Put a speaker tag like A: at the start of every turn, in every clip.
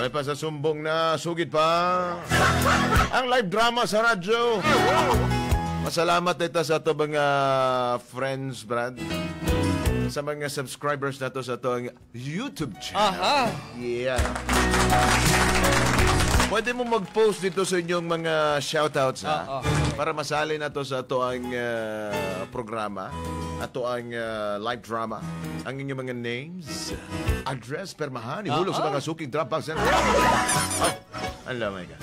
A: May pa sa sumbong na sugid pa ang live drama sa radyo. Masalamat ito sa ito mga friends, Brad. Sa mga subscribers na to sa ito ang YouTube channel.
B: Aha!
A: Yeah. Pwede mo mag-post dito sa inyong mga shoutouts, ha? Para masali na to sa ito ang programa. Ato ang live drama. Ang inyong mga names, address, permahan, ihulog sa mga suking Dropbox. Ang lamay ka.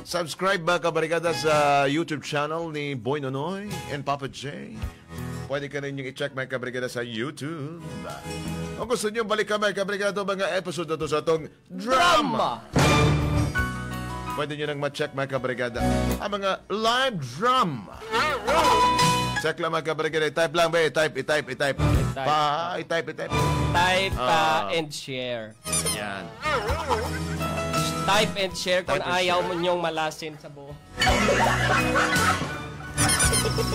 A: Subscribe ba kabarikada sa YouTube channel ni Boy Nonoy and Papa J. Pwede ka rin yung i-check mga kabarikada sa YouTube. Kung gusto nyo balik ka mga kabarikada mga episode na to sa itong drama. Pwede nyo nang ma-check mga kabarikada ang mga live drama. Check lang mga kabarikada. I-type lang ba? I-type.
B: I-type and share.
A: Yan.
B: Type and share kung ayaw mo nyong malasin sa buo.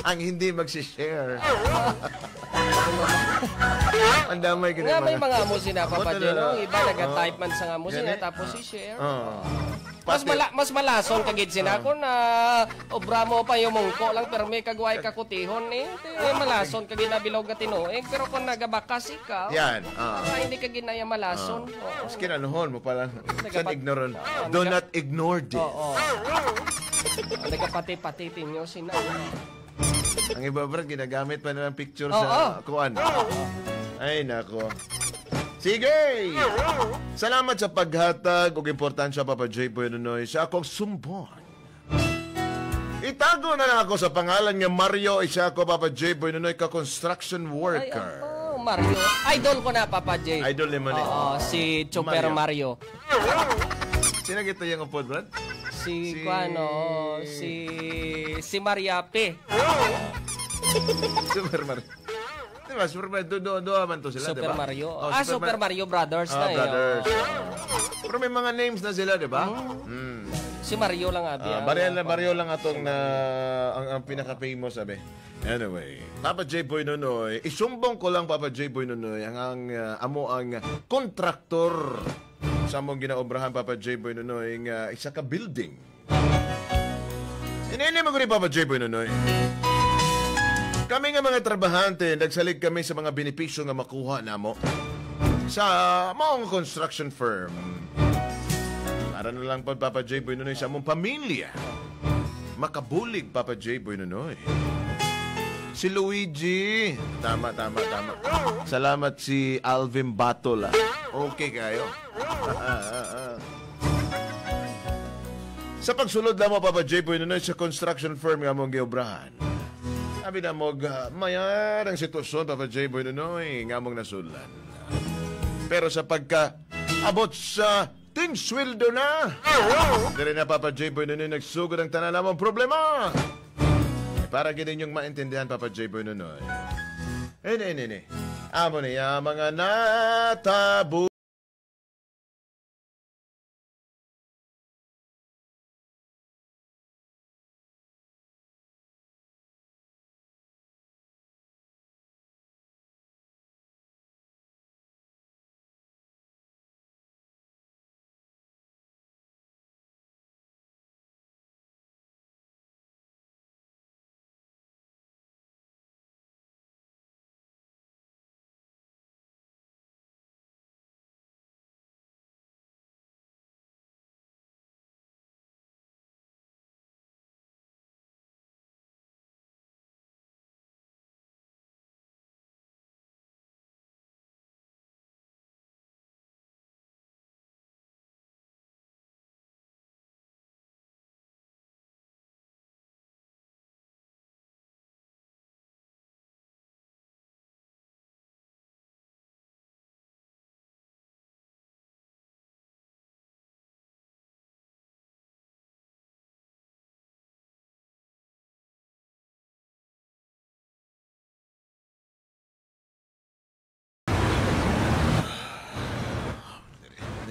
A: Ang hindi magsishare. Ang damay ganun.
B: Nga may mga amusin na papadyo. No? Iba nag-type man sa amusin na tapos i-share. Mas malason kagid sina ko na obra mo pa yung mungko lang pero may kagway kakutihon eh. Malason kagid na bilog ka tinuig pero kung nagabakas ikaw.
A: Yan.
B: Hindi kagid na yung malason.
A: Mas kinanuhon mo pala. San ignorant. Do not ignore this.
B: Nagapati-patitin nyo sina.
A: Ang iba Brad, ginagamit pa naman picture sa kuan. Ay nako. Sige! Salamat sa paghatag ug importansya Papa J. Boy Nonoy sa akong sumbon. Itago na lang ako sa pangalan nga Mario isa ako Papa J. Boy Nonoy ka construction worker.
B: Ay, Mario. Idol ko na Papa J.
A: Idol ni man.
B: Si Super Mario.
A: Sino kita yung upod, Brad?
B: Si Mariape.
A: Super Mario. Diba, Super Mario, doa man to sila,
B: Super
A: diba?
B: Mario. Super Mario Brothers na yun.
A: Brothers. Pero may mga names na sila, diba?
B: Si Mario lang abi.
A: Mario lang atong ang pinaka-famous, sabi. Anyway, Papa J. Boy Nonoy, isumbong ko lang Papa J. Boy Nonoy, ang amo ang kontraktor sa mong ginaobrahan Papa J. Boy Nonoy nga isa ka building. Inini mo ko ni Papa J. Boy Nonoy. Kami nga mga trabahante, nagsalig kami sa mga benepisyo nga makuha namo sa mga construction firm. Para na lang pa Papa J. Boy Nonoy sa mong pamilya. Makabulig Papa J. Boy Nonoy. Si Luigi. Tama. Salamat si Alvin Batola. Okay kayo. Sa pagsulod lang mo Papa J. Boy Nonoy sa construction firm nga mong giobrahan. Sabi na mo, mayar ang sitwasyon, Papa J. Boy Nonoy, nga mong nasulan. Pero sa pagka-abot sa ting sweldo na, dire na Papa J. Boy Nonoy, nagsugod ang tanan namang problema. Para ginin yung maintindihan, Papa J. Boy Nonoy. Ini. Amo niya mga natabu.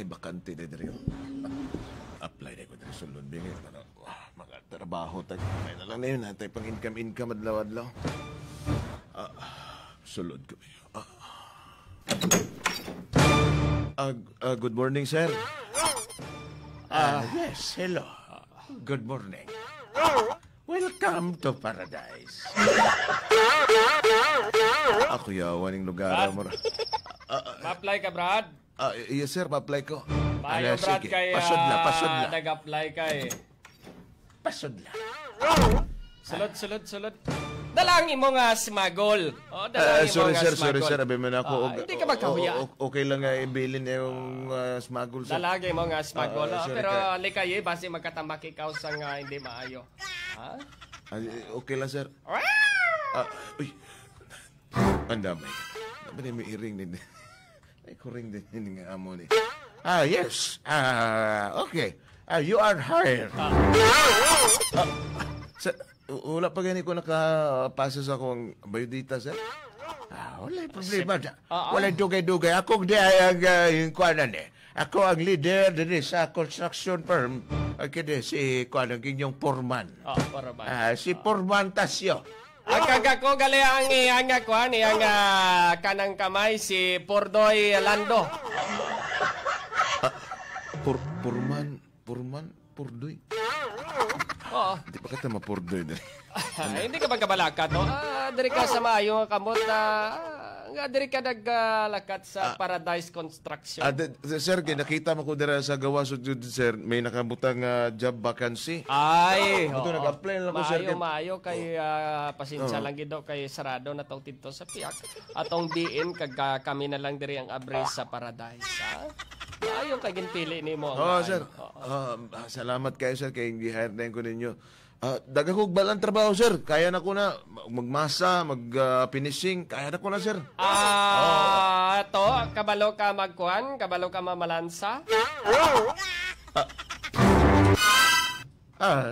A: Bakante na rin. Apply na ko na sulod. Bingit na mga trabaho. May na lang na yun. Natay pang income adlaw-adlaw. Sulod ko. Good morning, sir. Yes, hello. Good morning. Welcome to paradise. Ako yawan ng lugar mo.
B: Ma-apply ka, Brad?
A: Yes, sir, ma-apply ko.
B: Bayo, Brad,
A: sige.
B: kay
A: Pasod na.
B: nag-apply ka eh.
A: Pasod na.
B: Sulod. Dalangin mo nga smagol. Dalangin mo nga smagol.
A: Sorry, sir. Abi man ako.
B: Hindi ka magkahuya.
A: Okay lang nga ibilin yung smagol, sir.
B: Dalangin mo nga smagol.
A: Sorry,
B: Pero likay basi magkatambak ikaw sa nga hindi maayo. Ha?
A: Okay lang, sir. Uy. Ang dami. May iring din. May kuring din nga amo ni. Yes. Okay. You are hired. Sir, wala pa gani ko nakapasa sa akong biodata, sir. Wala problema. Wala dugay-dugay. Ako di yung kuwanan eh. Ako ang leader din sa construction firm. Kaya si kuwanan inyong Porman.
B: Porman.
A: Si Porman Tasyo.
B: Ang kagako gali ang kuan ang kanang kamay si Pordoy Lando.
A: Pordoy.
B: Oo.
A: Hindi pa kita mapurdoy din.
B: Hindi ka ba kabalakat, no? Diri ka sa maayo nga kamot nga diri ka naglalakat sa Paradise Construction.
A: Sir, nakita mo ko dira sa gawa so sir, may nakabutang job vacancy.
B: Ay,
A: Ito nag-apply lang ko, sir.
B: Maayo kay pasensya lang gid kay sarado na tong tinto sa piak. Atong diin kag kami na lang diri ang abres sa Paradise, ha? Maayo kay ginpili nimo ang
A: sir. Salamat kayo, sir, kay gi-hire na ko ninyo. Daga ko balang trabaho, sir. Kaya na ko na magmasa, mag-finishing. Kaya na ko na, sir.
B: To, kabalo ka magkuhan? Kabalo ka mamalansa?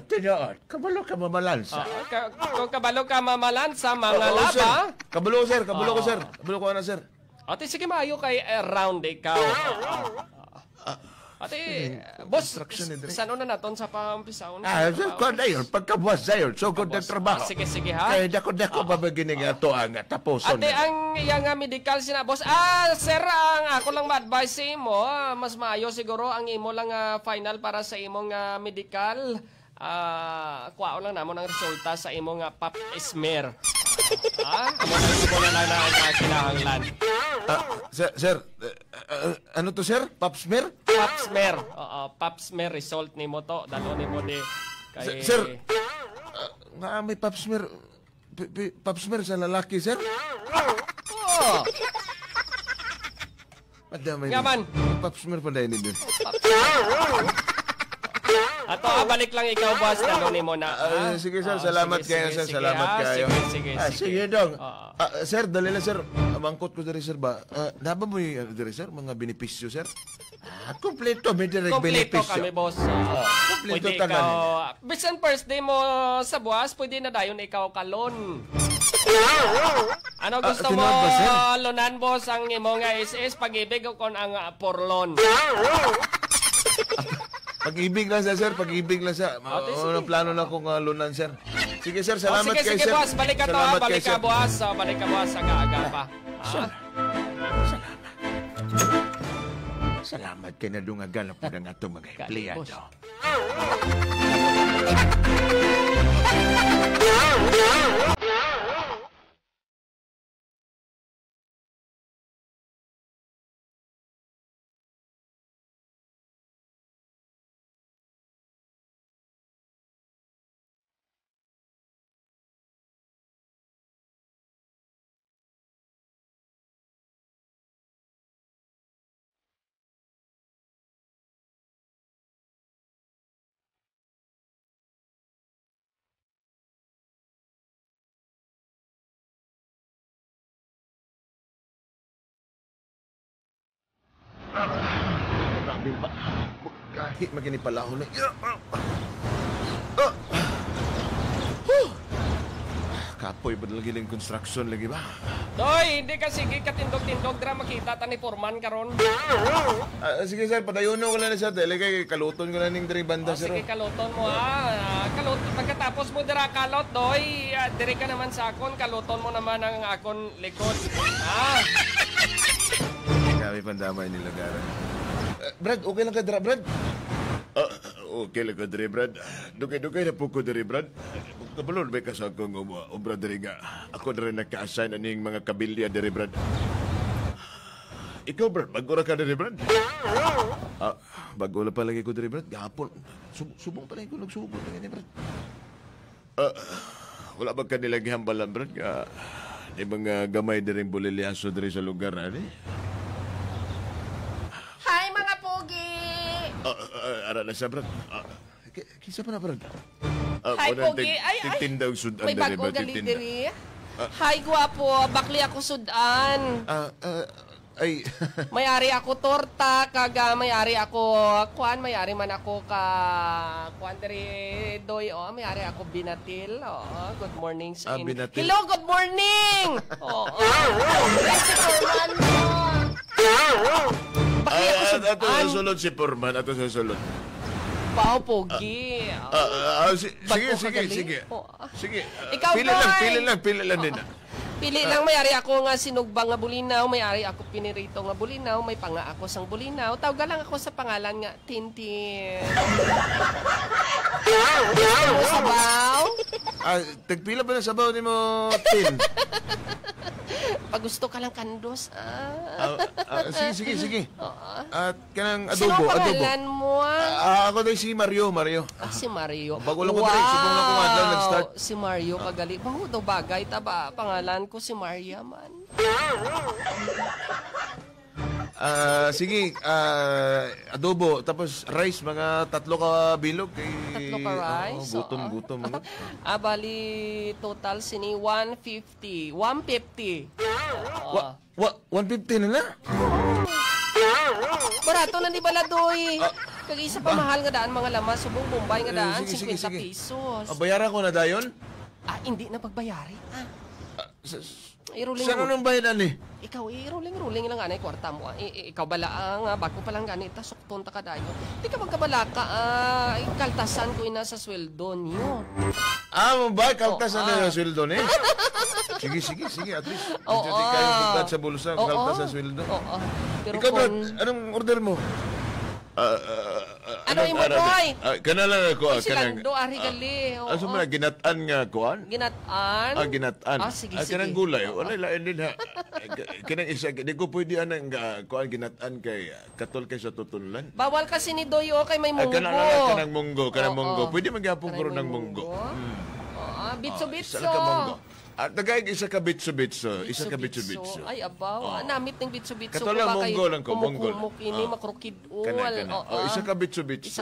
A: Tinood. Kabalo ka mamalansa.
B: Kung kabalo ka mamalansa, mga laba.
A: Kabalo, sir. Kabalo ko, sir. Kabalo ko na, sir.
B: Ate, sige maayo kay round ikaw. Ate, boss, saan na naton sa pampisaon?
A: Kung na yun, pagkabuwas na yun, so kung nagtrabaho.
B: Sige, ha?
A: Kaya dako babaginig ato ang tapuson.
B: Ate, ang iyang medical sina, boss. Sir, ako lang ma-advise sa imo. Mas maayo siguro ang imo lang final para sa imong medical. Kuwao lang namon ang resulta sa imong pap smear. Amo na lang ang kinahanglan.
A: Sir, ano to, sir? Pap smear?
B: Pap smear. Pap smear result nimo to. Dalo nimo di kay
A: Sir, may pap smear. Pap smear sa lalaki, sir? Madamay.
B: Ngaman.
A: Pap smear pa dahil din.
B: Ato, balik lang ikaw, boss. Dalo nimo na.
A: Sige, sir. Salamat kayo, sir. Salamat kayo. Sige, dong. Sir, dali na, sir. Mangkot ko diri, sir ba? Naba mo yung diri, sir? Mga benepisyo, sir? Kompleto, may direct benepisyo.
B: Kompleto kami, boss.
A: Kompleto
B: Pwede
A: tanan.
B: Bisan first day mo sa buwas, pwede na dayon ikaw kalon. Ano gusto mo, lonan, boss, ang imo nga SS, pag-ibig o kon ang porlon?
A: Pag-ibig lang siya, sir. Pag-ibig lang siya. Plano na kong lunan, sir. Sige, sir. Salamat kayo, sir.
B: Sige, boss. Balik ka to. Balik ka, boss. Balik ka, boss. Aga-aga pa.
A: Salamat kayo na dungagan po ng atong mga empleyado. Kahit maginipalahon na. Kapoy ba lagi ng construction lagi ba?
B: Doy, hindi ka sige katindog-tindog dra makita ta ni Foreman karon.
A: Sige, sir, padayono ko lang na, sir. Dahil kay kaluton ko lang ng diri banda, sir.
B: Sige, kaluton mo kalot pagkatapos mo dira kalot, doy. Diri ka naman sa akon, kaluton mo naman ang akon likod.
A: Kami pandamay nila, Gara. Brad, okay lang ka, Brad? Okay lang ka, Brad. Dugay-dugay na po ko, Brad. Kabalon, may kasakong obra, nga. Ako na rin nagka-assign aning mga kabilya, Brad. Ikaw, Brad, bago ka, Brad? Bago na palagi ko, Brad. Gapon. Subong pa lang ko, nagsubong na Brad. Wala ba ka nilang hambalan, Brad? Di mga gamay na rin bulilyaso sa lugar,
B: Hi, mga pogi!
A: Ara na siya, Brad. Kisa pa na, Brad.
B: Hi, pogi.
A: Tindang sudan
B: may bago gali diri. Hi, guwapo. Bakli ako sudan. May-ari ako torta, kaga may-ari ako, may-ari man ako diri doy, may-ari ako binatil. Good morning sa inyo.
A: Binatil.
B: Hello, good morning! Bakli ako sudan.
A: Ato sa sulod si Purman, ato sa sulod.
B: Pao, pogi.
A: Sige.
B: Ikaw,
A: Pili lang din.
B: Pili lang, may-ari ako nga sinugbang nga bulinaw, may-ari ako pinirito nga bulinaw, may panga ako sang bulinaw. Tawga lang ako sa pangalan nga Tintin. Sabaw?
A: Tagpila ba na sabaw ni mo, Tin?
B: Pag gusto ka lang kandos,
A: Sige. At kanang
B: Sino
A: adobo.
B: pangalan mo?
A: Ako na si Mario.
B: Si Mario.
A: Bago lang ko dali, subong lang ko nga lang nag-start.
B: Si Mario kagali. Bago daw bagay, taba. Pangalan ko si Maria man.
A: Sige, adobo, tapos rice, mga 3 ka bilog.
B: Tatlo ka rice?
A: Gutom.
B: Bali, total sini 150. 150.
A: 150 na na?
B: Barato na di bala doy. Kag-isa pa mahal nga daan mga lamas. Subong Bombay nga daan, 50 pesos.
A: Bayaran ko na dayon?
B: Hindi na pagbayari.
A: Saan nang bayadan eh?
B: Ikaw, rolling lang anay kwarta mo. Ikaw bala ang bago pa lang ganita, sukton ta ka dayo. Di ka magkabala ka, kaltasan ko ina sa sweldo niyo.
A: Ba? Kaltasan na sa sweldo ni? Sige. At least, hindi kayo bugad sa bulsa, kaltas sa sweldo.
B: Pero
A: ikaw, Brad, anong order mo?
B: Ano imo boy?
A: Kana lang ako.
B: Silang do ari gali.
A: Ano mo na ginatan nga kuan?
B: Ginatan?
A: Ginatan.
B: Sige.
A: Kanang gulay, wala lain din ha. Kanang isa, di ko pwede anang kuan ginatan kay katol kay sa tutunlan.
B: Bawal kasi ni Doyo kay may munggo.
A: Kanang munggo. Pwede magyapon ko ng munggo.
B: Bitso-bitso.
A: Isa ka munggo. At nagay isa ka bitso-bitso.
B: Ay, abaw. Namit ng bitso-bitso.
A: Katolang munggo lang ko.
B: Kumuk ini, makrukidol.
A: Isa ka bitso-bitso.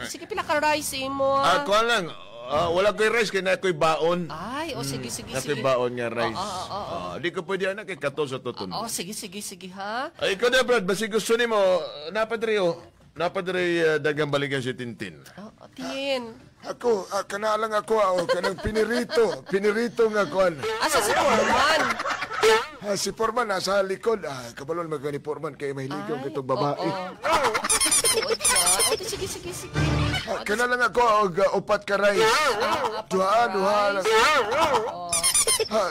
B: Sige, pila ka rice mo.
A: Kuan lang. Wala ko'y rice, kaya na ko'y baon.
B: Ay, sige.
A: Na ko'y baon nga rice. Di ko pwede anak kay kato sa tutun.
B: Sige, ha?
A: Ay, ikaw na, Brad. Basi gusto ni mo, napadre dagang balikan si Tintin.
B: Tin.
C: Ako, kanalang ako, kanang pinirito nga kuan.
B: Asa si Foreman?
C: Si Foreman nasa likod. Kabalon magani Foreman kay mahiligaw kitong babae.
B: Sige.
C: Kanalang ako, upat ka rice. Duha.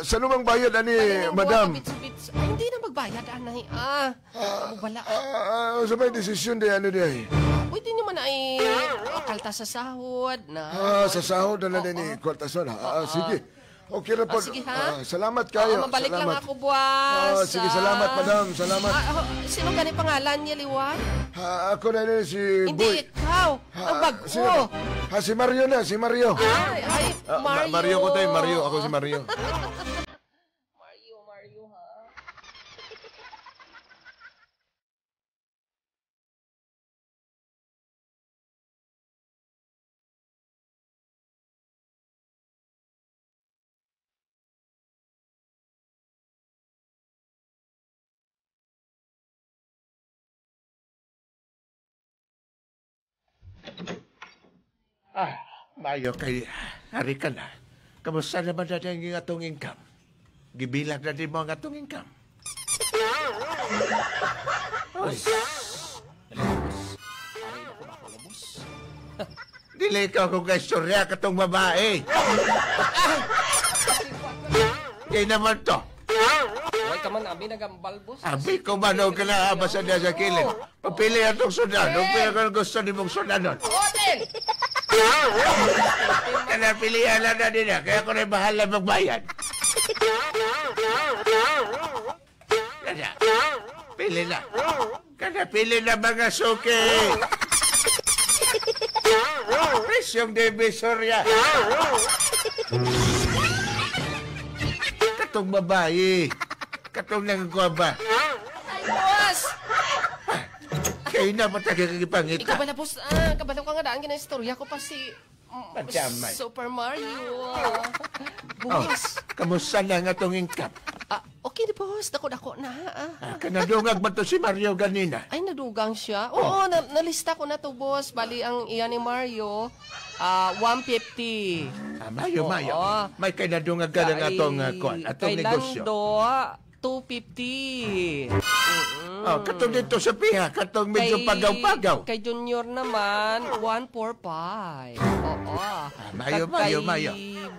C: Sa lumang bayad ani, madam.
B: Hindi na magbayad, anay. Wala.
C: Sa may desisyon di ano di.
B: Pwede naman ay kaltas sa sahod na.
C: Sa sahod na din ni Kwartason. Sige. Okay na po.
B: Sige ha.
C: Salamat kayo.
B: Mabalik lang ako, buwas.
C: Sige, salamat, madam. Salamat.
B: Sino gani pangalan niya, Liwan?
C: Ako na rin si Boy.
B: Hindi, ikaw. Ang bago.
C: Si Mario na, si Mario.
B: Ay, Mario.
A: Mario ko tayo, Mario. Ako si Mario.
B: Mario, ha?
A: Mayo kay hari ka na. Kamusta naman natin ang atong income? Gibilang natin mo ang atong income. Dili ka kung kaistorya katong babae. Kaya naman to.
B: Huwag ka man, abi nagambal, boss.
A: Abi ko manaw ka na abasa niya sa kilid. Papili atong sundalo. Pero kung gusto ni mong sundanon.
B: Hotel!
A: Kaya pilihan lang na nila. Kaya ko na bahala magbayad. Kaya, pili na. Kaya pili na mga suki. Presyong divisorya. Katong babae. Katong nangagawa ba?
B: Ay, boss!
A: Kayo na matagagipangit.
B: Ikaw pala, boss. Kabalaw ka nga daan istorya ko pa si...
A: Madamay.
B: Super Mario. Boss.
A: Kamusta na nga itong ingkap?
B: Okay di, boss. Dako-dako na.
A: Kanadungag ba to si Mario ganina?
B: Ay, nadugang siya. Oo, nalista ko na to, boss. Bali, ang iya ni Mario, 150.
A: Mayo.
B: Oo.
A: May kanadungag ka na atong negosyo.
B: Kay Lando, 250.
A: Katong dito sa piha, katong medyo pagaw-pagaw.
B: Kay Junior naman, 145. Oo.
A: Mayo.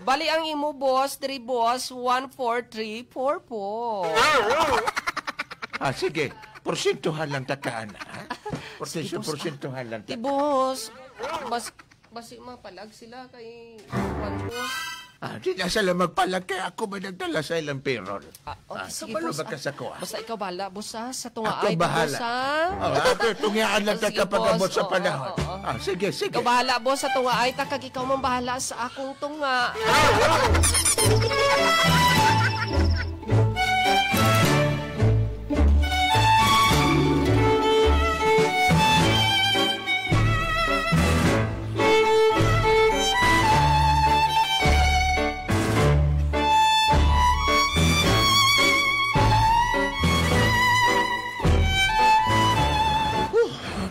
B: Bali ang imo, boss, 3 boss, 14344.
A: Sige. Porsentuhan lang takaan, ha? Porsentuhan lang takaan.
B: Boss, basi mapalag sila kay Juan, boss.
A: Di na sila magpalag kaya ako may nagdala sa ilang payroll.
B: Sige,
A: Kapalo
B: boss.
A: ba ka sa ko,
B: Basta ikaw bahala, boss, ha? Sa tunga
A: Ako
B: ay,
A: bahala.
B: boss, ha?
A: Ako tungyaan lang
B: Sige,
A: kapag-abot
B: boss.
A: sa
B: Oo,
A: panahon.
B: oo.
A: Sige.
B: Ikaw bahala, boss, sa tunga ay, takag ikaw man bahala sa akong tunga.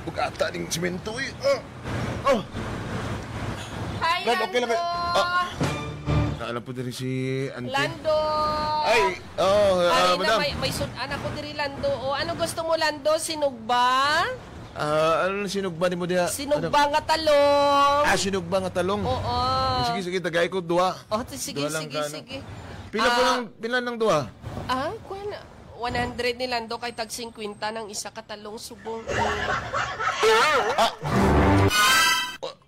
A: Bugata ning simento eh.
B: Hi,
A: Brad, okay lang
B: Lando!
A: Alam po din si Auntie.
B: Lando!
A: Ay, madam.
B: May sudan ako diri, Lando. O, ano gusto mo, Lando? Sinugba?
A: Ano sinugba ni mo diha?
B: Sinugba nga talong.
A: Sinugba nga talong.
B: Oo.
A: Sige, tagay ko duha.
B: Sige.
A: Pila ng duha?
B: Kung 100 ni Lando kay tag 50 ng isa katalong subong.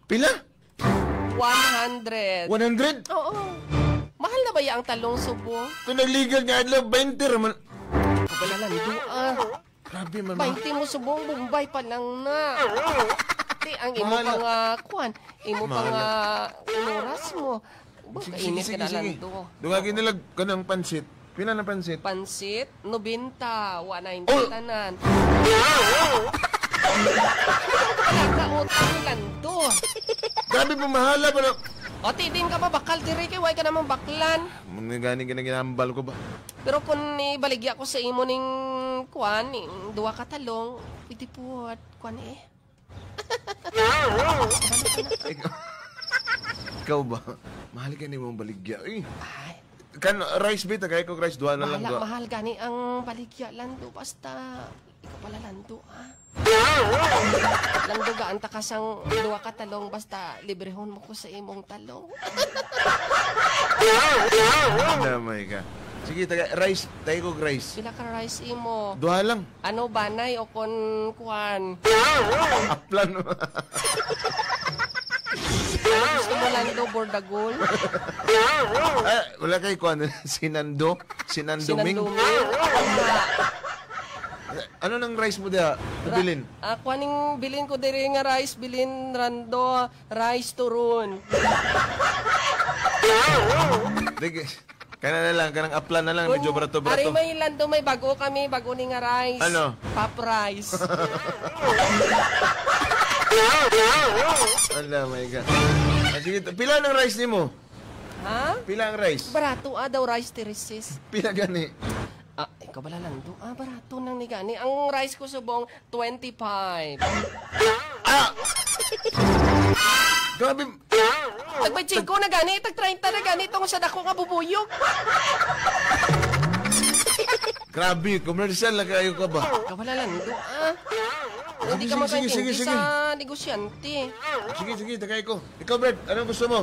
A: Pila?
B: 100.
A: 100?
B: Oo. Mahal na ba yung talong subong?
A: Kung nagligan nga adlaw 20 raman.
B: Kabala Lando,
A: Grabe man.
B: 20 mo subong, Bombay pa lang na. Di, ang imo
A: Mahal.
B: pang kuan, imo pang oras mo. Kainit ka na, Lando.
A: Dungagin nila kanang pansit. Pila na pansit?
B: Pansit, 90, 190 tanan. Nakautang, Lando.
A: Grabe pumahala ko na.
B: O, tidin ka ba? Bakal diri kay way ka naman baklan.
A: Gani ka na ginambal ko ba?
B: Pero kung ibaligya ko sa imo ning kuan, ning duwa ka talong, pwede po at kuan eh.
A: Ikaw ba? Mahal ka ni mong baligya.
B: Ay,
A: Kan rice bit, kaya ko rice duha na lang duha.
B: mahal gani ang baligya, Lando. Basta, ikaw pala, Lando, Lando, gaan ta kasang duwa ka talong, basta librehon mo ko sa imong talong.
A: Damay ka. Sige, rice. Tayo ko rice.
B: Pila ka rice imo?
A: Duha lang.
B: Ano, banay o kon kuan?
A: Aplan.
B: Gusto mo, Lando, bordagol?
A: Wala kay kuan. Sinando? Sinanduming? Ano nang rice mo diha? Bilin?
B: Kuaning bilin ko diri nga rice, bilin Rando, rice turon.
A: Sige. Kana na lang, kanang aplan na lang, medyo
B: Ari
A: brato-brato.
B: may Lando, may bago kami, bago ni nga rice.
A: Ano?
B: Pop rice.
A: Ala, my God. Sige, pila ng rice ni mo?
B: Ha?
A: Pila ang rice?
B: Barato daw rice tirisis.
A: Pila gani?
B: Ikaw bala Lando. Barato nang ni gani. Ang rice ko subong 25.
A: Grabe.
B: Tagbay chingko na gani, tag 30 na gani tong sa dako nga bubuyog.
A: Grabe, commercial na kayo ka ba?
B: Ikaw bala Lando, Hindi ka
A: sige.
B: makaintindi sa negosyante.
A: Sige, tagay ko. Ikaw, Brad, anong gusto mo?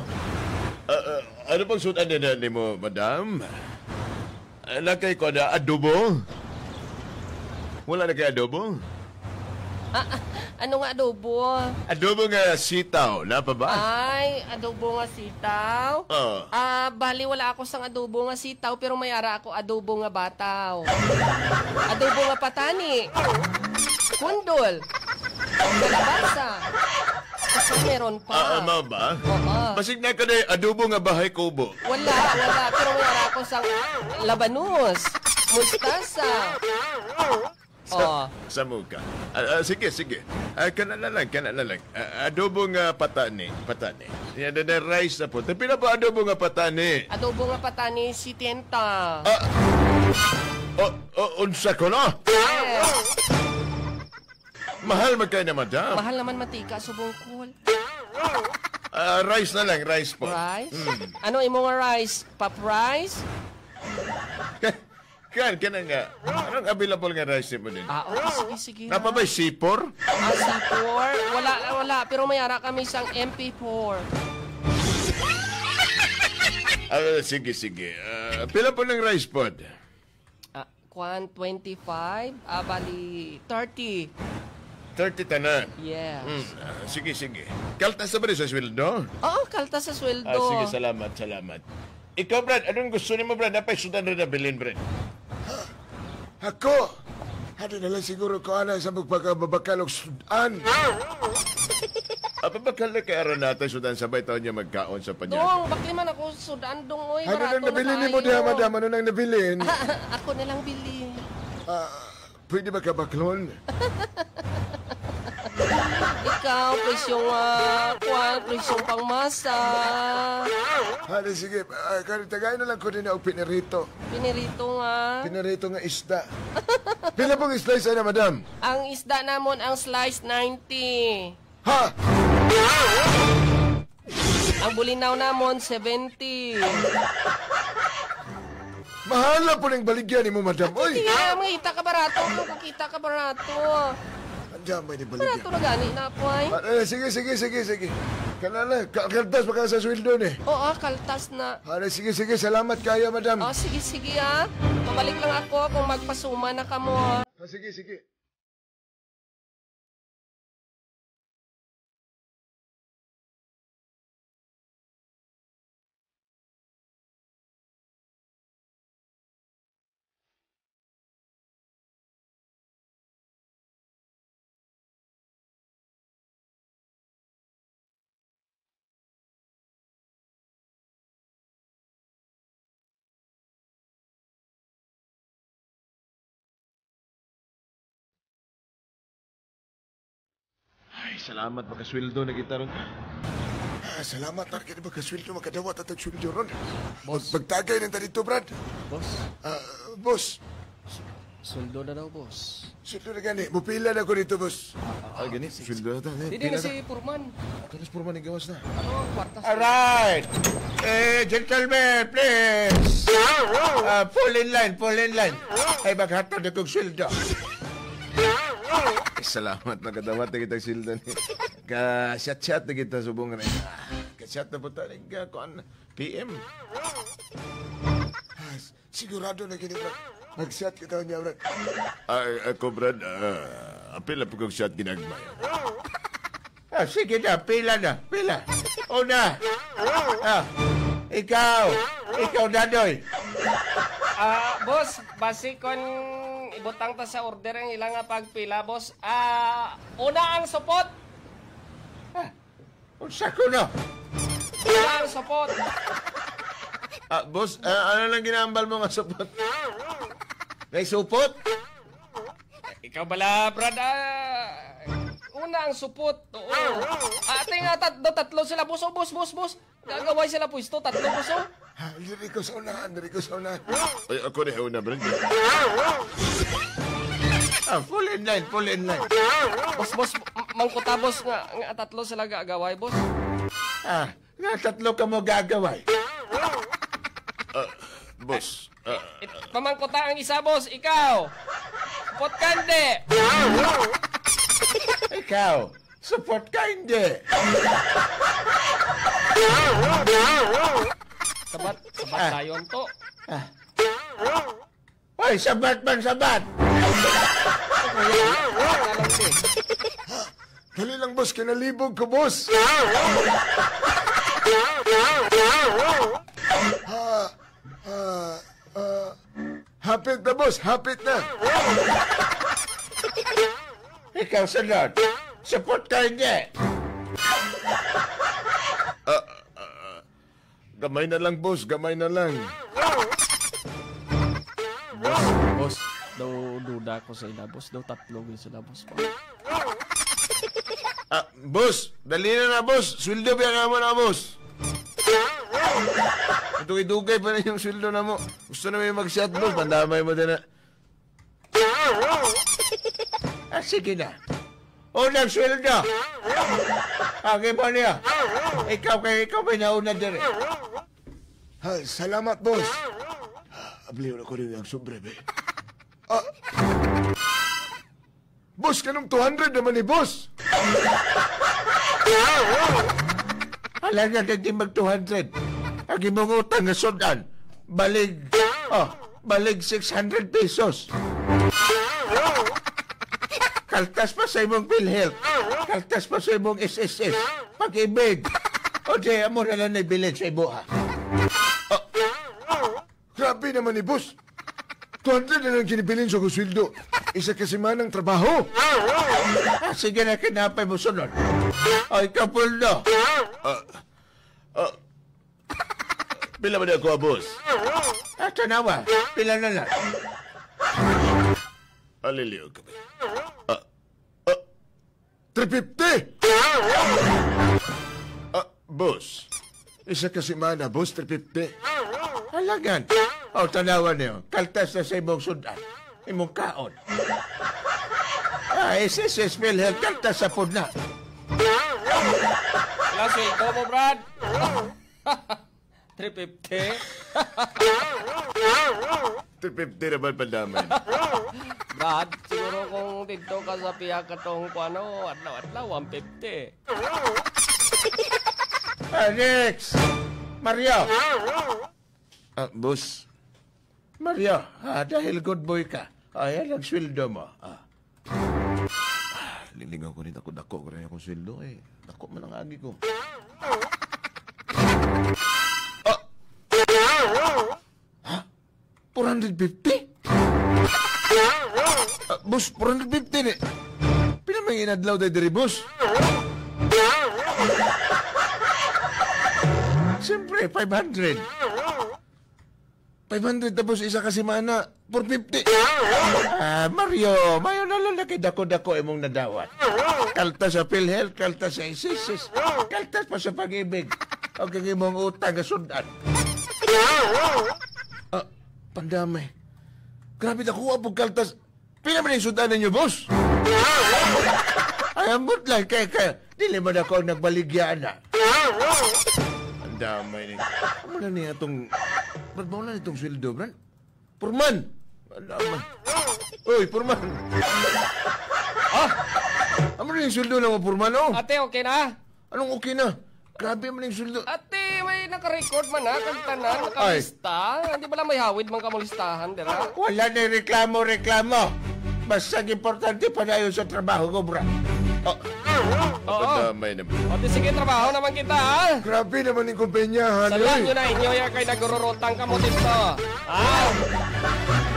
A: Ano pang sutan na ni mo, madam? Nakay ko na adobo? Wala na kay adobo?
B: Ano nga adobo?
A: Adobo nga sitaw, na pa ba?
B: Ay, adobo nga sitaw?
A: Oo.
B: Bali wala ako sang adobo nga sitaw pero mayara ako adobo nga bataw. Adobo nga patani. Kundol. Kalabasa. Kasi meron pa.
A: Ama ba?
B: Oo.
A: Basig na ka na adobo nga bahay kubo.
B: Wala. Pero mayara ako sang labanos. Mustasa.
A: Sa muka. Sige. Kana na lang. Adobo nga patani. Yan na rice na po. Pila ba adobo nga patani?
B: Adobo nga patani, 70.
A: Unsa ko na?
B: Yes.
A: Mahal magkaya na, madam.
B: Mahal naman matika, subungkol.
A: Rice na lang, rice po.
B: Rice? Ano imo nga rice? Pop rice?
A: Kana nga. Anong available nga rice mo din?
B: Sige.
A: Napabay sipor?
B: C4? Wala. Pero mayara kami sang MP4.
A: Sige. Pila po ng rice pod?
B: Kwan, 25? Bali, 30.
A: 30 tanan.
B: Yes.
A: Sige. Kaltas na ba rin sa sweldo?
B: Oo, kalta sa sweldo.
A: Sige, salamat. Ikaw, Brad, anong gusto niyo mo, Brad? Napay sudan rin na bilhin, Brad.
C: Ako? Ano na lang siguro ko ana sa magpagkababakal og sudan.
A: Bakal na kay aron natin sudan sabay taon niya magkaon sa panya.
B: Dong, bakli man ako sudan dong, oy.
C: Ano nang nabili ni mo diha, madam? Ano nang nabilin?
B: Ako na lang bili.
C: Pwede ba kabaklon?
B: Ikaw, presyong presyong pangmasa.
C: Sige. Tagay na lang ko din og pinirito.
B: Pinirito nga.
C: Pinirito nga isda. Pila pong slice na, madam?
B: Ang isda namon, ang slice 90.
C: Ha?
B: Ang bulinaw namon, 70.
C: Mahal na po ng baligyan ni mo, madam. Oy!
B: Kaya, makita ka barato. Makita ka barato.
C: Andiyan may ni
B: Barato
C: baligyan.
B: na gani na po ay.
C: Sige. Kanala, kaltas baka sa sweldo ni.
B: Oo, kaltas na.
C: Sige. Salamat kaya, madam.
B: Sige ha. Pabalik lang ako kung magpasuma na ka mo.
C: Sige.
A: Ay, salamat makasweldo na kita ron.
C: Salamat na kaya ba kasweldo makadawat at sweldo ron. Pagtagay ng dito, Brad.
B: Boss,
C: Boss.
B: sundo na daw, boss.
C: Sweldo na gani. Mupila na ko dito, boss.
A: Gani, sweldo na ta.
B: Hindi na si Purman.
A: Kanas purman ang gawas na.
B: Ano ang kwartas?
A: Alright! Gentlemen, please! Pull in line. Ay, maghatod na kong sweldo. Salamat, nakadawat na kitang silda ni. Ka-chat na kita subong rin. Ka-chat na po tayo. PM.
C: Sigurado na gini, Brad. Mag-shot kita niya, Brad.
A: Ako, Brad, apila po kong shot ginagmay. Sige na, pila. Una. Ikaw, Dadoy.
B: Boss, basikon ibutang ta sa order ang ilang nga pagpila, boss. Una ang supot.
A: Unsa ko na?
B: Una ang supot.
A: Boss, ano lang ginambal mo nga supot? May supot?
B: Ikaw bala, Brad. Una ang supot. Oo. Ate nga, tatlo sila, boss. Boss. Gagaway sila pwesto, tatlo, boss.
C: Diri ko sa unahan.
A: Ay, ako na una, Brad. Full in line.
B: Boss, mangkuta, boss, nga tatlo sila gagaway, boss.
A: Nga tatlo ka mo gagaway. Boss.
B: Pamangkuta ang isa, boss. Ikaw. Supot kande.
A: Ikaw, support ka hindi.
B: Sabat layon to.
A: Ay, sabat man, sabat!
C: Dali lang, boss. Kinalibog ko, boss. Hapit na, boss. Hapit na.
A: Ikaw, sunod. Support ka hindi.
C: Gamay na lang, boss. Gamay na lang.
B: Boss, daw duda ko sa ila, boss. Daw tatlo yun sila, boss.
A: Boss, dali na, boss. Sweldo ba nga mo na, boss? Dugay-dugay pa na yung sweldo na mo. Gusto na may mag-shot, boss. Pandamay mo din na. Sige na. Unang sweldo. Okay pa niya. Ikaw may nauna din eh.
C: Salamat, boss. Abliw na ko rin yung sobre, be. Boss, kanong 200 naman ni boss.
A: Alam nga kaging mag-200. Ang imong utang na sudan. Balig 600 pesos. Kaltas pa sa imong PhilHealth. Kaltas pa sa imong SSS. Pag-ibig. O di, amo na lang naibilin sa ibo, ha?
C: Grabe naman ni boss. 200 na lang kinibilin sa kuswildo. Isa kasi manang trabaho.
A: Sige na, kinapay mo sunod. Ay, kapuldo. Pila ba na ako, boss? Tanawa. Pila na lang. Aliliw ka ba?
C: 350!
A: Boss.
C: Isa kasi mana, boss, 350.
A: Halagan. Tanawa niyo. Kaltas na sa imong sudan. Imong kaon. SSS PhilHealth. Kaltas sa pud na.
B: Wala sweldo mo, Brad. 350.
A: 350 naman pandamay.
B: Brad, siguro kung dito ka sa piya ka tong adlaw-adlaw, 150.
A: Alex! Mario! Boss. Mario, dahil good boy ka, ayan ang sweldo mo. Lilingaw ko rin ako, dako ko rin akong sweldo eh. Dako man ang agi ko. 450? Boss, 450 ni. Pinamang inadlaw tayo diri, boss. Siyempre, 500. 500 tapos isa kasi mana, 450. Mario, mayo na lang kay dako-dako imong nadawat. Kaltas sa PhilHealth, kaltas sa SSS, kaltas pa sa pag-ibig. O kag imong utang nga sundan. Pandamay. Grabe na kuha pong kaltas. Pila man yung sundan ninyo, boss? Ay, ambot lang kaya dili man ako nagbaligya na. Pandamay ni. Ano na niya itong... Brad, mo na itong sweldo, Brad? Purman! Pandamay. Uy, Purman! Ano na yung sweldo na mo, Purman, oh?
B: Ate, okay na?
A: Anong okay na? Grabe man yung sweldo.
B: Ate, may naka-record man ha, kag tanan, nakalista. Hindi ba lang may hawid man kamulistahan, dira?
A: Wala na reklamo. Basta importante pa na yun sa trabaho ko, Brad. Pandamay naman.
B: Ate, sige, trabaho naman kita, ha?
C: Grabe naman yung kumpanyahan.
B: Salaan nyo na inyo yan kay nagururutang ka mo dito.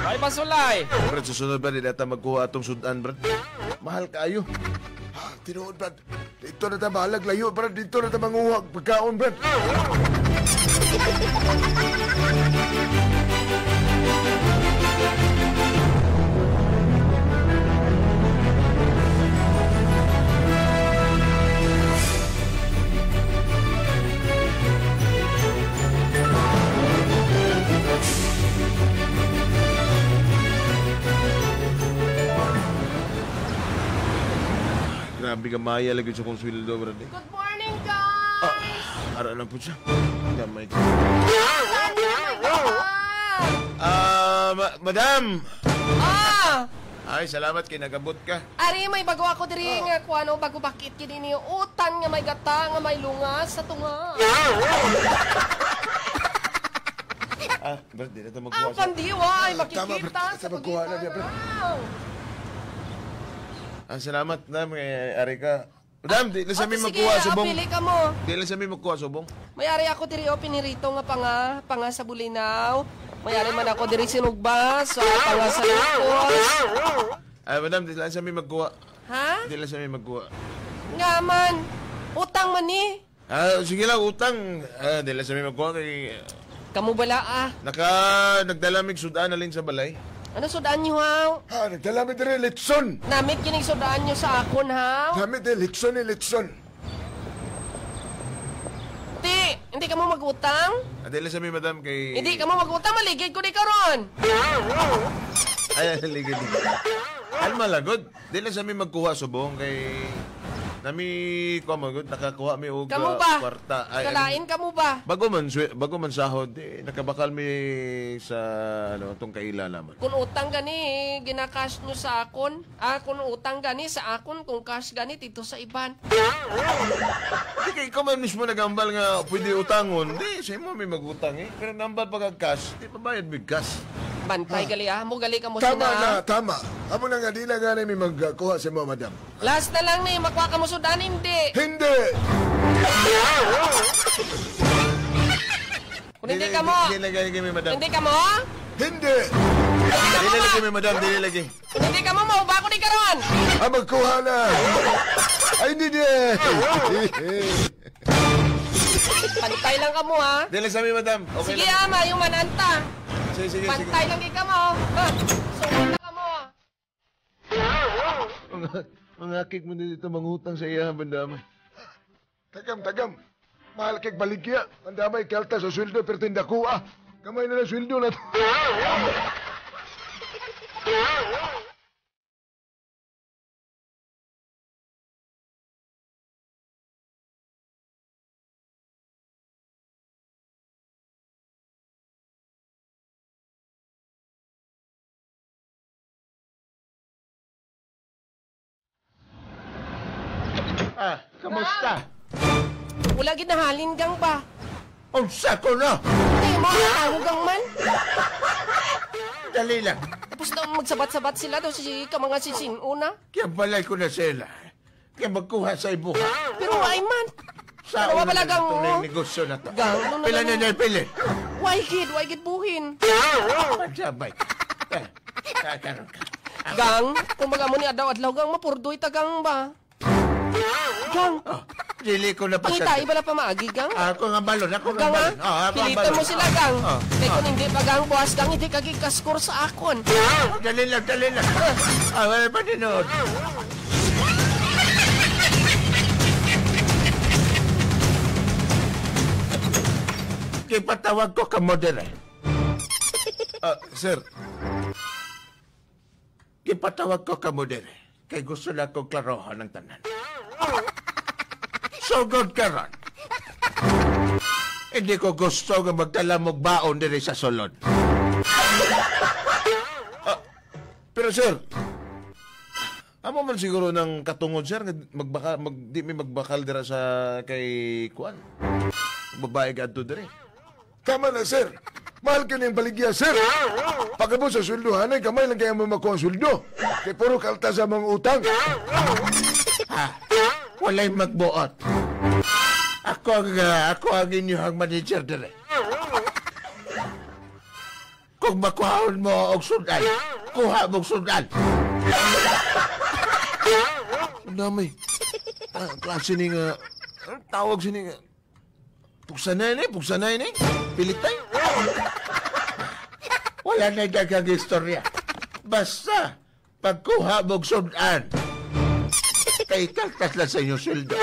B: Ay, pasulay.
A: Brad, susunod ba nila ta magkuha atong sudan, Brad? Mahal kayo.
C: Tinuod, Brad. Dito na tayo mahalag layo, Brad. Dito na tayo manguhag pagkaon, Brad.
A: Grabe ka maya lagi sa kong sweldo, Brad.
D: Good morning, guys!
A: Ara lang po siya. Damay ka. Madam! Ay, salamat kay nagabot ka.
D: Ari, may bago ako diri nga kung ano, bago bakit kini ni utan nga may gata, nga may lungas sa tunga.
A: Brad, di na ito
D: Ang
A: magkuha sa...
D: pandiwa ay
C: Tama,
D: makikita
C: Brad.
D: sa
C: Magkuha na niya, Brad.
A: Salamat, madam. Ari ka. Madam, di lang sa amin
D: sige,
A: magkuha subong.
D: apili ka mo.
A: Di lang sa amin magkuha subong.
D: Mayari ako diri o pinirito nga panga sa bulinaw. Mayari man ako diri sinugba sa panga sa lukos.
A: Madam, di lang sa amin magkuha.
D: Ha?
A: Di lang sa amin magkuha.
D: Nga man. Utang man ni.
A: Sige lang, utang. Di lang sa amin magkuha kay...
D: Kamu bala
A: Nagdalamig sudan na sa balay.
D: Ano sudaan niyo haw?
C: Nagdalami din litson.
D: Namit kining sudaan niyo sa akon haw?
C: Dami din litson.
D: Hindi ka mo magutang?
A: Di lang sa amin, madam, kay...
D: Hindi ka mo magutang, maligid ko di karon.
A: Ay, ligid. Al malagod. Di lang sa amin magkuha subong kay... Nami ko magod nakakuha mi og
D: Kamu ba?
A: kwarta.
D: Kalain ka mo ba?
A: Bago man sahod, nakabakal mi sa tong kaila naman.
D: Kung utang gani, ginacash nyo sa akon. Kung utang gani sa akon, kung cash gani, dito sa iban.
A: Di kay ikaw man mismo nagambal nga pwede utangon. Di, sa imo may magutang Pero nambal pag cash, di pabayad mi cash.
D: Bantay gali mo gali ka mo
C: Tama. Amo na nga, di na nga may magkuha sa mo, madam.
D: Last na lang ni, makuha ka mo sudan, hindi.
C: Hindi!
D: Kung hindi ka mo,
A: Di lagi kami, madam.
D: hindi ka mo,
C: Hindi!
A: Di lagi kami, madam. Di lagi.
D: kung hindi ka mo, mauba ko di karon.
C: Magkuha na! Ay, hindi di!
D: Pantay lang ka mo, ha.
A: Di lang sa amin, madam. Okay
D: Sige,
A: lang.
D: ama, yung mananta.
A: Sige.
D: Pantay lang di ka mo. Sunod na ka mo.
A: Mga akik mo dito mangutang sa iya, bandamay.
C: Tagam. Mahal kay baligya. Ang damay kalta sa sweldo pero tindakuha. Kamay na lang sweldo na to.
A: Kamusta?
D: Wala ginahalin gang ba?
A: Unsa ko na?
D: Hindi mo, tahugang man.
A: Dali lang.
D: Tapos daw magsabat-sabat sila daw si ka mga sisinuna.
A: Kaya balay ko na sila. Kaya magkuha sa ibuha.
D: Pero ay man.
A: Sa
D: Pero
A: una
D: wala
A: na
D: gang
A: ito na yung negosyo na to.
D: Gang, ano
A: Pila
D: na
A: na pili.
D: Why gid buhin.
A: Magsabay. Karon ka.
D: Gang, kung baga mo ni adlaw-adlaw gang mapurdoy tagang ba? Gang,
A: Dili ko na
D: pangita
A: pasad.
D: iba na pa maagi gang.
A: Ako nga balon. Ako nga
D: Gang ha?
A: balon. Ako nga
D: Pilitan
A: balon.
D: mo sila gang.
A: Oh.
D: Kaya kung hindi pa gang buwas gang, hindi ka gigaskor sa akon.
A: Dali lang. Wala pa dinood. Kipatawag ko ka modere. Sir. Kipatawag ko ka modere. Kay gusto na ko klarohan ng tanan. So good ka ron. Hindi ko gusto nga magdala mong baon diri sa sulod. Pero sir, amo man siguro ng katungod sir, di may magbakal dira sa kay Kuan. Babae ka ato diri.
C: Tama na, sir. Mahal ka na yung baligya, sir. Pagkabo sa sweldohan ay kamay lang kaya mo makuha ang sweldo. Kaya puro kalta sa mga utang.
A: Walay magbuot. Ako ang inyong manager dere. Kung makuhaon mo og sudan, kuha mong sudan. Damay. Klase ni nga, tawag sini nga. Pugsanay ni. Pilitay. Wala na dagang istorya. Basta, pagkuha mong sudan, kay kaltas lang sa inyo sweldo.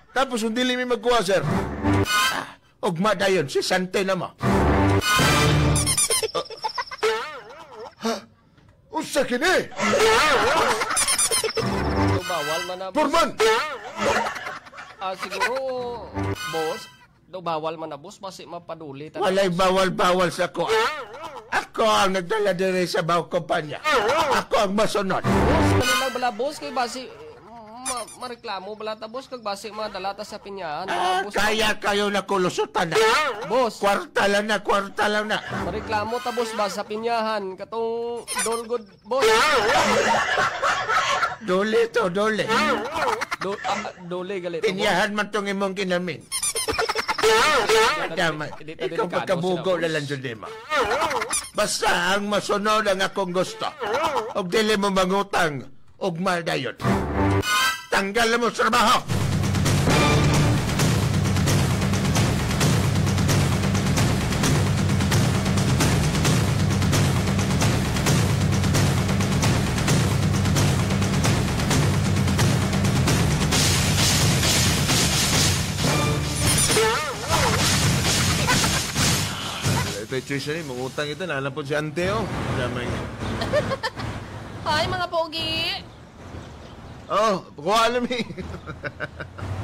A: Tapos hindi limi magkuha, sir. Ugma dayon, si Sante na mo.
C: Usa kini!
D: So, bawal man na.
C: Purman!
D: Siguro, boss, daw bawal man na boss, basi mapaduli.
A: Walay bawal-bawal sa ko. Ako ang nagdala dire sa bawang kumpanya. Ako ang masunod.
D: Boss, mali lang bala boss, kay basi
B: mareklamo balata boss kag base mga dalata sa pinyahan. Boss,
A: Kaya kayo na kulusutan na.
B: boss,
A: Kwarta lang na.
B: mareklamo ta boss ba sa pinyahan katong dolgod boss.
A: Dole to, dole.
B: Dole galit.
A: Pinyahan man tong imong kinamin. Damay, ikaw magkabugo na lang dyan, Dima. Basta ang masunod ang akong gusto. Og dili mo mangutang, og maldayon. Tanggal mo sa trabaho. Ito choice ni mangutang ito, nalang po si Ante, oh. Damay.
D: Hi, mga pogi.
A: Oh, kuha alam eh.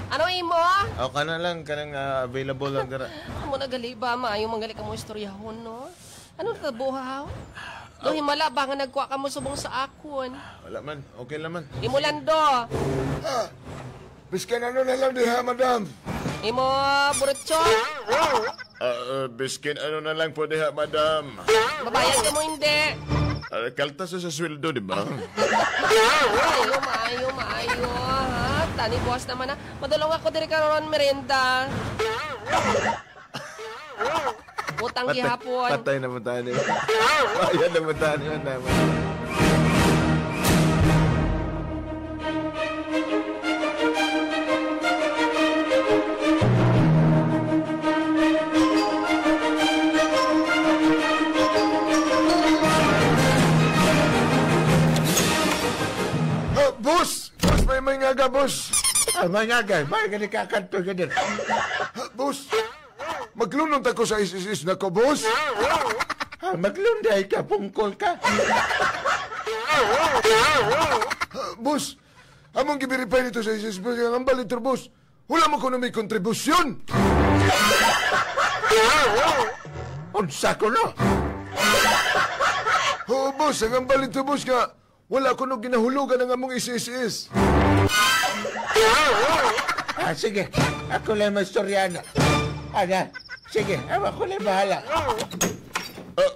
D: Ano imo?
A: Oh, kanang available lang dara.
D: Amo na gali ba? Maayo manggali ka mo istoryahon, no? Ano na buhaw? Do himala ba nga nagkuha ka mo subong sa akon?
A: Wala man, okay lang man.
D: Imo lando.
C: Biskan ano na lang diha, madam.
D: Imo burutso.
A: Biskin, ano na lang po diha, madam.
D: Babayad ka mo hindi.
A: Kaltas sa sweldo, di ba?
D: Maayo, ha? Tani buwas naman, ha? Madulong ako diri karon merenda. Utang gihapon.
A: Patay naman tayo. Bayad naman tayo.
C: Boss! Boss, may ngaga, boss.
A: May nga kakanto ka din.
C: Boss, maglunong tako sa isis na ko, boss.
A: Maglunday ka, pungkol ka.
C: Boss, among gibiripay nito sa isis, boss. Ang ambal ito, boss. Wala mo ko na may kontribusyon.
A: Unsa ko no?
C: Oo, boss. Ang ambal ito, boss, nga wala ko nung ginahulugan ng among isis.
A: Sige. Ako lang mastoryana. Sige. Ako lang bahala.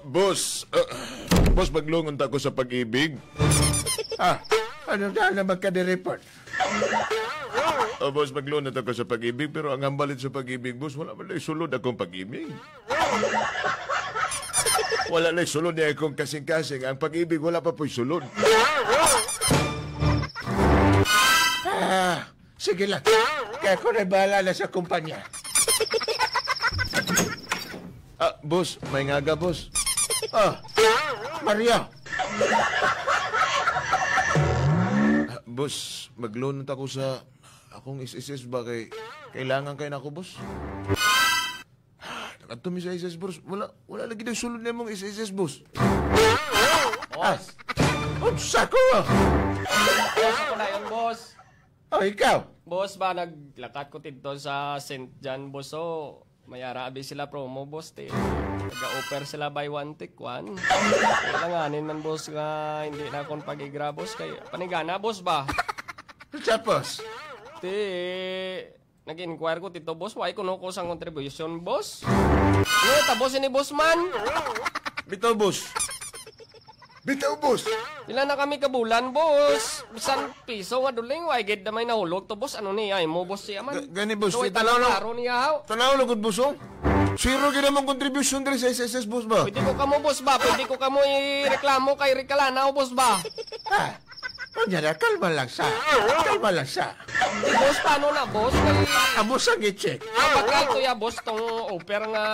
A: Boss. Boss, maglungon ta ko sa pag-ibig. Ano na magka-report? Boss, maglungon ako sa pag-ibig, pero ang hambalit sa pag-ibig, boss, wala man lang sulod akong pag-ibig. Wala lang sulod niya akong kasing-kasing. Ang pag-ibig, wala pa po'y sulod. Sige lang. Kaya ko na bahala na sa kumpanya. Boss, may ngaga, boss. Maria. Boss, maglunod ako sa akong isis ba kay kailangan kayo na ako, boss? Nakatumi sa isis, boss. Wala lagi na sulod na mong isis, boss.
B: Boss.
A: Unsa ko?
B: Boss ako na yun, boss.
A: Ikaw?
B: Boss ba, naglakat ko dito sa St. John, boss. So, mayara abi sila promo, boss. Nag-offer sila buy one, take one. Kailanganin man, boss, nga hindi na akong pag-igra, boss. Kaya panigana, boss ba?
A: Tapos?
B: Nag-inquire ko dito, boss. Why kuno ko sang contribution, boss? Ano, tapos ni boss man?
A: Bitaw, boss.
C: Bitaw, boss.
B: Pila na kami kabulan, boss. Bisan piso nga duling, why gid na may nahulog to, boss. Ano niya, mo, boss siya man.
A: Gani, boss.
B: So,
A: Tanaw lang.
B: klaro niya, haw.
A: Tanaw lang, good, boss, oh. Zero ka naman contribution din sa SSS, boss ba?
B: Pwede ko kamo, boss ba? Pwede ko kamo i-reklamo kay Rikalanaw, boss ba?
A: Kanya na, kalma lang sa.
B: Boss, paano na, boss?
A: Amo sang i-check.
B: Bakal to ya, boss, tong offer nga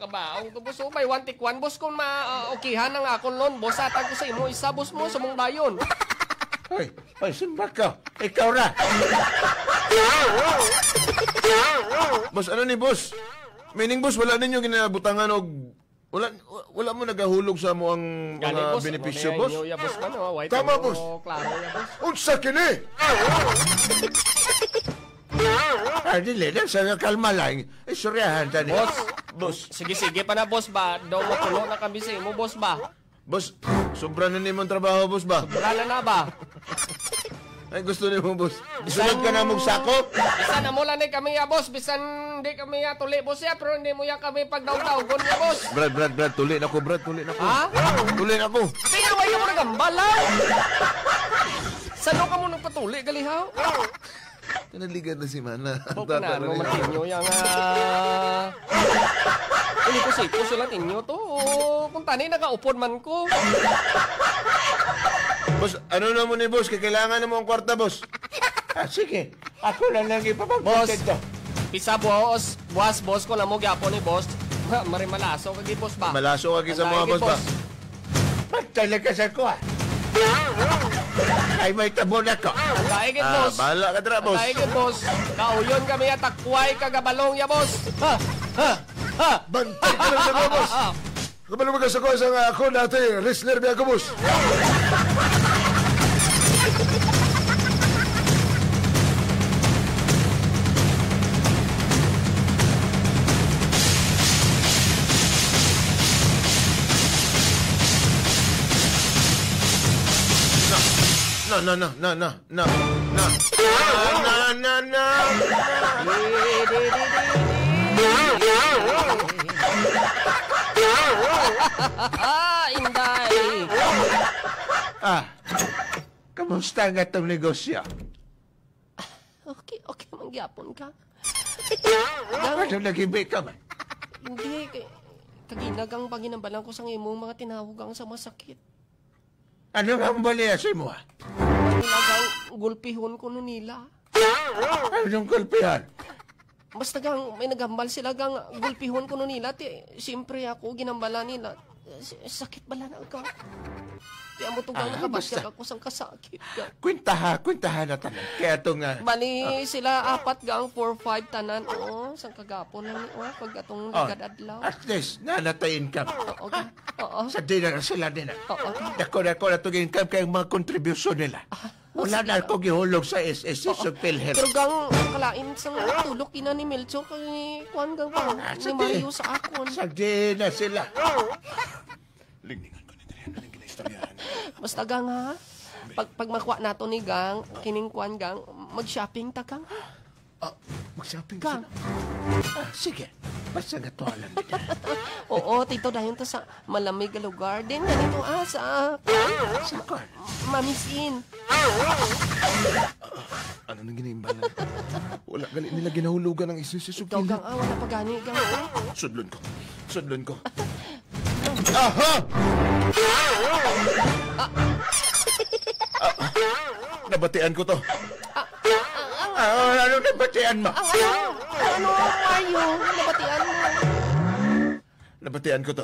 B: kabaong to, boss. May one take one, boss, kung ma-okihan ang akong loan, boss, atag ko sa imo, isa, boss mo, sa mong dayon.
A: Hoy, simba ka. Ikaw na. Boss, ano ni boss? Meaning, boss, wala ninyo ginabutangan o wala mo nagahulog sa mo ang mga benepisyo, boss?
B: Ya, boss, man, white
C: Tama, boss.
B: Klaro ya, boss.
C: Unsa kini?
A: Dili na, sa kalma lang. Istoryahan tani.
B: Boss, sige pa na, boss ba? Daw mapuno na kami sa imo, boss ba?
A: Boss, sobra na nimong trabaho, boss ba?
B: Wala na ba?
A: Ay, gusto niyo mo, boss. Sunod ka na mong sakop.
B: Bisan na mo lang kami ya, boss. Bisan hindi kami ya tuli, boss ya. Pero hindi mo ya kami pagdaw-dawgon ya, boss.
A: Brad. Tuli na ko, Brad. Tuli na ko.
B: Ha?
A: Tuli na ko.
B: Pinaway ka mo nagambalaw. Saan ka mo nagpatuli, galihaw?
A: Kanaligan na si Mana.
B: Bukanaan mo matinyo yung Ini ko sipo sila tinyo to. Kung tani nakaupon man ko.
A: Boss, ano na mo ni boss? Kailangan na mo ang kwarta, boss. Sige. Ako lang nang ipapagpunted to.
B: Pisa boss. Boss ko lang mo gyapon ni boss. Marimalaso kagi boss ba?
A: Malaso kagi sa mga boss ba? Magtalaga sa ko ay may tabon ako.
B: Daigit boss.
A: Bahala ka dra, boss.
B: Daigit boss. Kauyon kami ya takway kagabalong ya boss.
C: Bantay ka lang sa ko, boss. Kapag lumagas ako sa ako dati, wrestler biya ko, boss.
A: No.
B: Inday.
A: Kamusta nga itong negosyo?
D: Okay, mangyapon ka.
A: Ano nag-ibig ka man?
D: Hindi, kaginagang paginambalan ko sa imong mga tinahugang sa masakit.
A: Ano nga ang baliyasin mo?
D: Manilagang gulpihon ko nun nila.
A: Anong kulpihan?
D: Basta gang may nagambal sila gang gulpihon ko nun nila. Siyempre ako ginambala nila. Sakit bala na ka. Kaya mo ito gang nakabasyag ako sang kasakit.
A: Kwentahan na tanan. Kaya ito nga...
D: Bali sila apat gang 4-5 tanan. Oo, sang kagapon lang ni pag atong nagadadlaw.
A: At least, nanatayin ka.
D: Oo.
A: Sa dinner sila din.
D: Oo.
A: Dako na ito income kayong mga kontribusyon nila. Wala na ako gihulog sa SSS o PhilHealth.
D: Pero gang kalain sang tulok ina ni Melcho kay kuan gang pa ni Mario sa akon.
A: Sagdi na sila. Lingningan ko nito yan. Anong ginaistoryahan?
D: Basta gang ha. Pag makuha nato ni gang, kining kuan gang, mag-shopping ta gang.
A: Mag-shopping
D: Gang.
A: sila. Sige. Basta gatualan nila.
D: Oo, tito dayon ta sa malamig nga lugar din ganito sa
A: Sakon.
D: Mami's Inn.
A: Ano nang ginaimbalan? Wala gali nila ginahulugan ng isusisupil.
D: Ikaw gang wala pa gani gang.
A: Sudlon ko. Aha! Nabatian ko to. Ano nabatian mo?
D: Ano, Mario? Nabatian mo.
A: Nabatian ko to.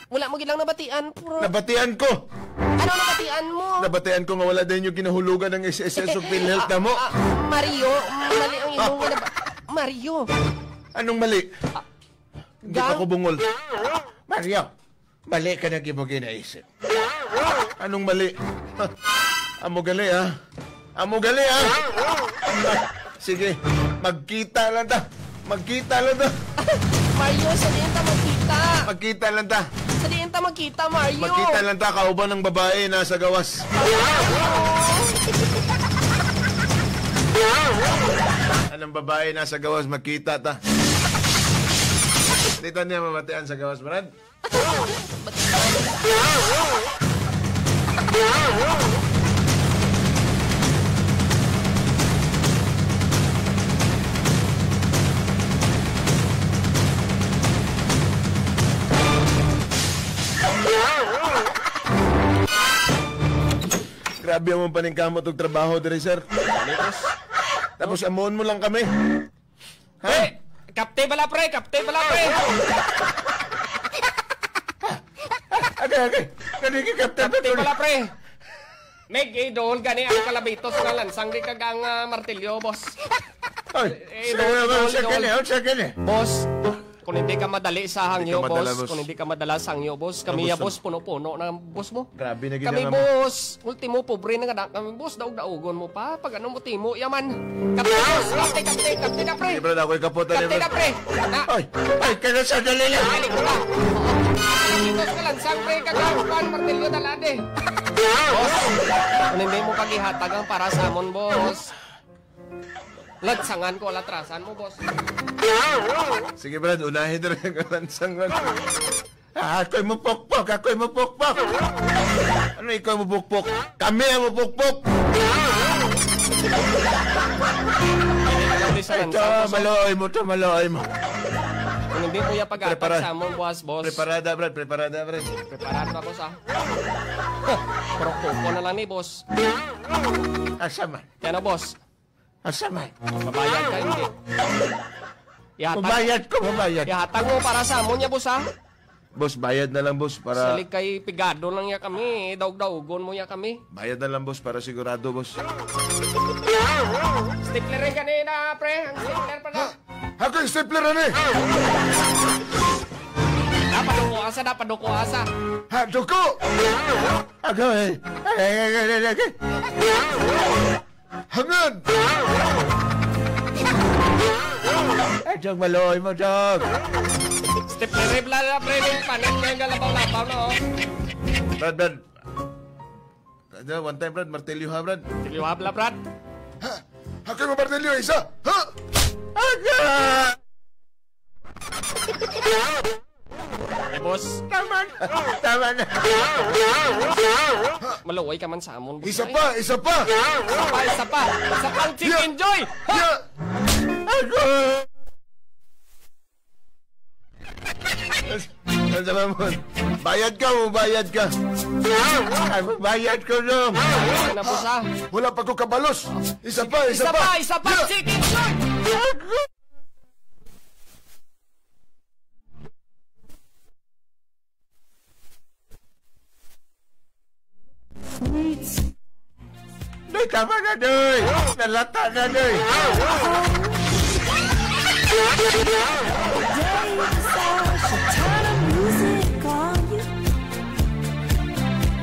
D: Wala mo gilang nabatian, pro.
A: Nabatian ko!
D: Ano nabatian mo?
A: Nabatian ko nga wala din yung ginahulugan ng SSS o PhilHealth na mo.
D: Mario, mali ang imong Mario.
A: Anong mali? Hindi
D: Gang?
A: pa ko bungol. Mario, mali ka na mo ginaisip. Anong mali? Amo gali, ha? Sige, magkita lang ta.
D: Mario, sa diyan ta magkita.
A: Magkita lang ta.
D: Sa diyan ta magkita, Mario.
A: Magkita lang ta, kauban ng babae nasa gawas. Anong babae nasa gawas, magkita ta. Dito niya mamatian sa gawas, Brad. Grabe ang paningkamot og trabaho diri, sir. Tapos amuon mo lang kami. Ha?
B: Kapte bala pre.
A: Okay. Kaniki kapten
B: Kapte bala pre. Meg idol gani ang kalabitos nga lansang di kagang martilyo, boss.
A: Ay, sa kanya.
B: Boss, Kung hindi ka madali sa hangyo,
A: Hindi ka madala,
B: boss.
A: boss.
B: Kung hindi ka madala sa hangyo, boss. Kami ya, boss, puno-puno na boss mo.
A: Grabe na
B: Kami,
A: ginanga mo.
B: boss. Ultimo, pobre na nga. Kami, boss, daog-daogon mo pa. Pag ano mo, timo, yaman. Kapte, boss. Kapte na, pre.
A: Sige, Brad, ako'y kaputan ni
B: Kapte na,
A: Brad.
B: pre. Na.
A: Ay, kaya sa dali lang.
B: Balik ko na. Itos ka lang, sang pre, kagawan, martilyo dalade. Boss, kung hindi mo paghihatagang para sa amon, boss. Latsangan ko, latrasan mo, boss.
A: Sige, Brad, unahin na rin ang lansangan. Ako'y mupukpok. Ano ikaw mupukpok? Kami ang mupukpok. Ito, maloy mo.
B: Kung hindi mo yung pag-atak sa amon, boss.
A: Preparada, Brad.
B: Preparado na, boss, ah. Pero kuko na lang ni, boss.
A: Asa man?
B: Kaya na, boss.
A: Asa man?
B: Mabayad ka, hindi.
A: Mabayad.
B: Ihatag mo para sa amon niya, boss, ah.
A: Boss, bayad na lang, boss, para...
B: Salig kay pigado lang ya kami. Daog-daogon mo ya kami.
A: Bayad na lang, boss, para sigurado, boss.
B: Stapler rin kanina, pre. Ang stapler pa na.
C: Ako yung stapler na eh.
B: Napaduko asa.
C: Ha, duko!
A: Ako eh.
C: Hangad!
A: Ay, Jog, maloy mo, Jog.
B: Stapler rin na, pre. Panik na yung galabaw-labaw na, oh.
A: Brad. One time, Brad. Martilyo ha, Brad.
B: Liwab la, Brad.
C: Ha? Ako yung martilyo, isa! Ha?
B: Eh, boss.
A: Tama na.
B: Maluway ka man sa amon, boss.
C: Isa
B: Ay.
C: pa!
B: Isa pa. Isa pang chicken joy.
C: Ya!
A: Ako! Ano naman mo? Bayad ka. Ay, bayad ko nung.
B: Ano na, boss, ah.
C: Wala pa ko kabalos! Isa pa!
B: Isa pa,
C: Ya!
B: chicken joy.
A: Doy, tama na, Doy. Nalata na, Doy.